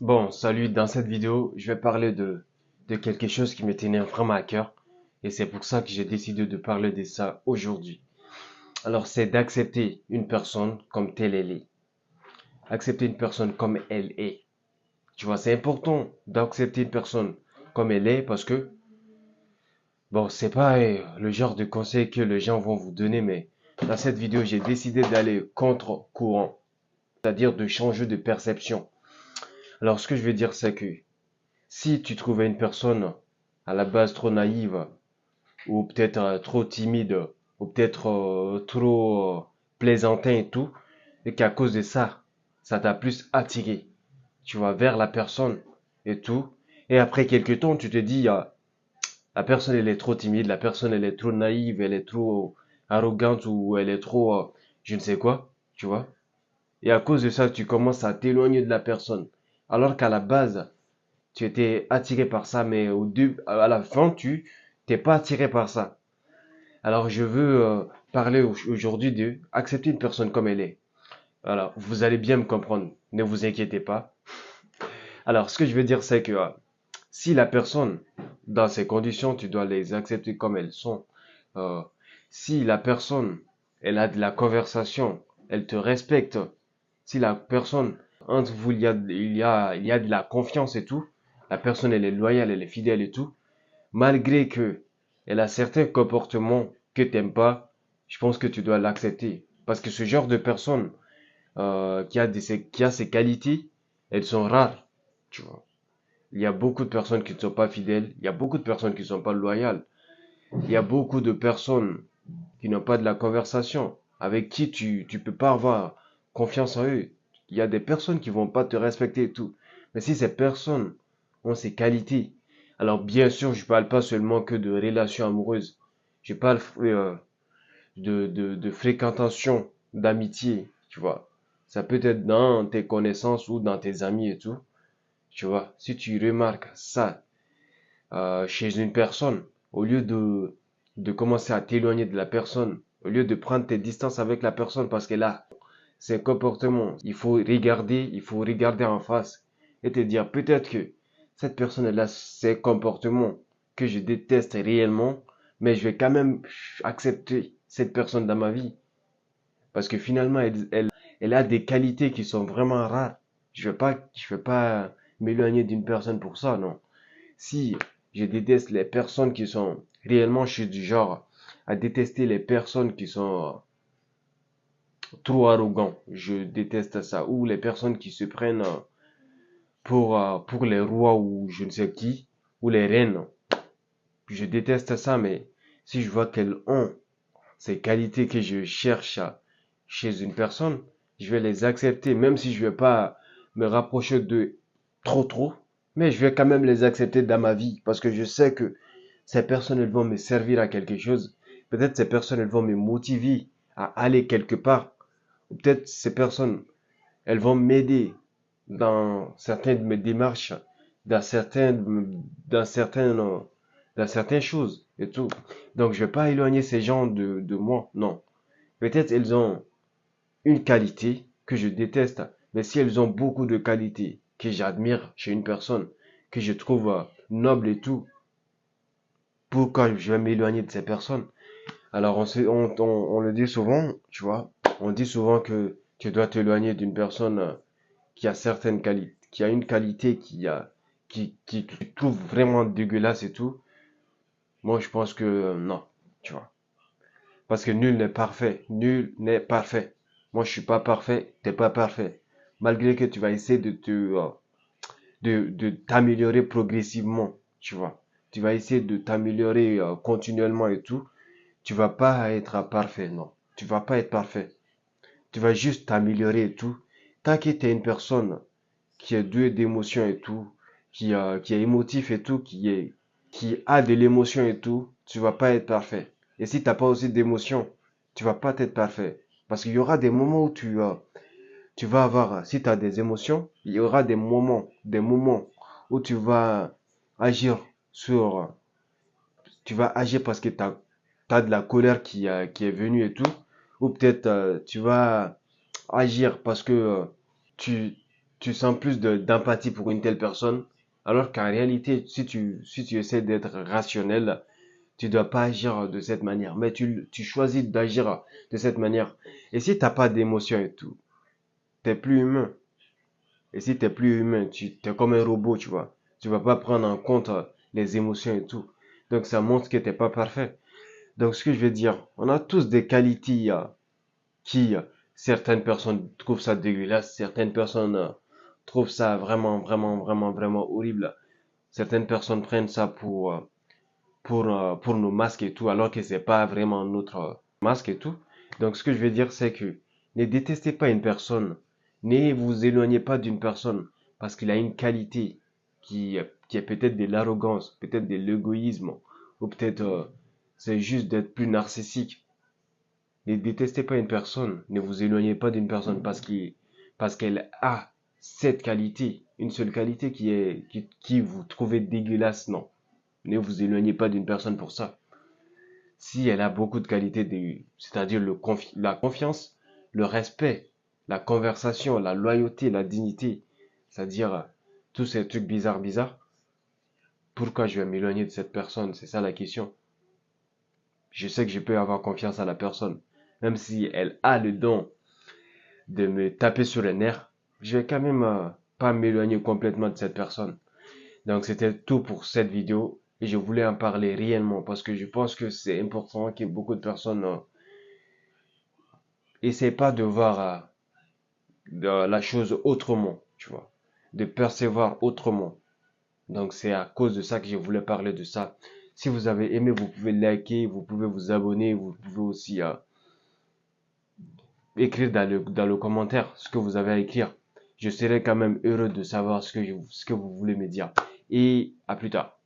Bon, salut, dans cette vidéo, je vais parler de quelque chose qui me tenait vraiment à cœur et c'est pour ça que j'ai décidé de parler de ça aujourd'hui. Alors, c'est d'accepter une personne comme telle elle est. Accepter une personne comme elle est. Tu vois, c'est important d'accepter une personne comme elle est parce que, bon, c'est pas le genre de conseil que les gens vont vous donner, mais dans cette vidéo, j'ai décidé d'aller contre-courant, c'est-à-dire de changer de perception. Alors, ce que je veux dire, c'est que si tu trouvais une personne à la base trop naïve, ou peut-être trop timide, ou peut-être trop plaisantin et tout, et qu'à cause de ça, ça t'a plus attiré, tu vois, vers la personne et tout, et après quelques temps, tu te dis, la personne elle est trop timide, la personne elle est trop naïve, elle est trop arrogante, ou elle est trop, je ne sais quoi, tu vois, et à cause de ça, tu commences à t'éloigner de la personne, alors qu'à la base, tu étais attiré par ça, mais au début, à la fin, tu t'es pas attiré par ça. Alors, je veux parler aujourd'hui de accepter une personne comme elle est. Alors, vous allez bien me comprendre, ne vous inquiétez pas. Alors, ce que je veux dire, c'est que si la personne, dans ces conditions, tu dois les accepter comme elles sont. Euh, si la personne, elle a de la conversation, elle te respecte. Si la personne, entre vous, il y a de la confiance et tout. La personne, elle est loyale, elle est fidèle et tout. Malgré que elle a certains comportements que t'aimes pas, je pense que tu dois l'accepter. Parce que ce genre de personne qui a ces qualités, elles sont rares, tu vois. Il y a beaucoup de personnes qui ne sont pas fidèles, il y a beaucoup de personnes qui ne sont pas loyales, il y a beaucoup de personnes qui n'ont pas de la conversation, avec qui tu peux pas avoir confiance en eux. Il y a des personnes qui vont pas te respecter et tout. Mais si ces personnes ont ces qualités, alors bien sûr, je parle pas seulement que de relations amoureuses. Je parle de fréquentation, d'amitié, tu vois. Ça peut être dans tes connaissances ou dans tes amis et tout, tu vois. Si tu remarques ça chez une personne, au lieu de commencer à t'éloigner de la personne, au lieu de prendre tes distances avec la personne parce qu'elle a ses comportements, il faut regarder en face et te dire peut-être que cette personne elle a ses comportements que je déteste réellement, mais je vais quand même accepter cette personne dans ma vie parce que finalement elle a des qualités qui sont vraiment rares. Je vais pas m'éloigner d'une personne pour ça, non. Si je déteste les personnes qui sont réellement, je suis du genre à détester les personnes qui sont trop arrogants. Je déteste ça. Ou les personnes qui se prennent pour les rois ou je ne sais qui, ou les reines. Je déteste ça, mais si je vois qu'elles ont ces qualités que je cherche chez une personne, je vais les accepter, même si je vais pas me rapprocher de trop, mais je vais quand même les accepter dans ma vie parce que je sais que ces personnes, elles vont me servir à quelque chose. Peut-être ces personnes, elles vont me motiver à aller quelque part. Ou peut-être ces personnes, elles vont m'aider dans certaines de mes démarches, dans certaines, dans certaines, dans certaines choses et tout. Donc, je vais pas éloigner ces gens de moi, non. Peut-être elles ont une qualité que je déteste, mais si elles ont beaucoup de qualités que j'admire chez une personne, que je trouve noble et tout, pourquoi je vais m'éloigner de ces personnes? Alors on le dit souvent, tu vois, on dit souvent que tu dois t'éloigner d'une personne qui a certaines qualités, qui a une qualité qui tu trouves vraiment dégueulasse et tout. Moi, je pense que non, tu vois. Parce que nul n'est parfait. Nul n'est parfait. Moi, je suis pas parfait. T'es pas parfait. Malgré que tu vas essayer de t'améliorer progressivement, tu vois. Tu vas essayer de t'améliorer continuellement et tout. Tu vas pas être parfait, non. Tu vas pas être parfait. Tu vas juste t'améliorer et tout. Tant que t'es une personne qui est douée d'émotions et tout, qui est émotif et tout, qui a de l'émotion et tout, tu vas pas être parfait. Et si t'as pas aussi d'émotion, tu vas pas être parfait. Parce qu'il y aura des moments où tu vas avoir, si tu as des émotions, il y aura des moments où tu vas agir sur, tu vas agir parce que tu as de la colère qui est venue et tout, ou peut-être tu vas agir parce que tu, tu sens plus d'empathie pour une telle personne, alors qu'en réalité, si tu essaies d'être rationnel, tu dois pas agir de cette manière, mais tu choisis d'agir de cette manière. Et si t'as pas d'émotion et tout, t'es plus humain. Et si t'es plus humain, t'es comme un robot, tu vois. Tu vas pas prendre en compte les émotions et tout. Donc ça montre que t'es pas parfait. Donc ce que je veux dire, on a tous des qualités qui, certaines personnes trouvent ça dégueulasse, certaines personnes trouvent ça vraiment, vraiment, vraiment, vraiment horrible. Certaines personnes prennent ça pour nos masques et tout, alors que c'est pas vraiment notre masque et tout. Donc ce que je veux dire, c'est que ne détestez pas une personne, ne vous éloignez pas d'une personne parce qu'il a une qualité qui est peut-être de l'arrogance, peut-être de l'égoïsme, ou peut-être c'est juste d'être plus narcissique. Ne détestez pas une personne, ne vous éloignez pas d'une personne parce qu'elle a cette qualité, une seule qualité qui vous trouvez dégueulasse, non. Ne vous éloignez pas d'une personne pour ça. Si elle a beaucoup de qualités, c'est-à-dire la confiance, le respect, la conversation, la loyauté, la dignité, c'est-à-dire tous ces trucs bizarres, bizarres, pourquoi je vais m'éloigner de cette personne? C'est ça la question. Je sais que je peux avoir confiance à la personne. Même si elle a le don de me taper sur les nerfs, je vais quand même pas m'éloigner complètement de cette personne. Donc c'était tout pour cette vidéo et je voulais en parler réellement parce que je pense que c'est important que beaucoup de personnes essaient pas de voir la chose autrement, tu vois, de percevoir autrement. Donc c'est à cause de ça que je voulais parler de ça. Si vous avez aimé, vous pouvez liker, vous pouvez vous abonner, vous pouvez aussi écrire dans le commentaire ce que vous avez à écrire. Je serai quand même heureux de savoir ce que vous voulez me dire. Et à plus tard.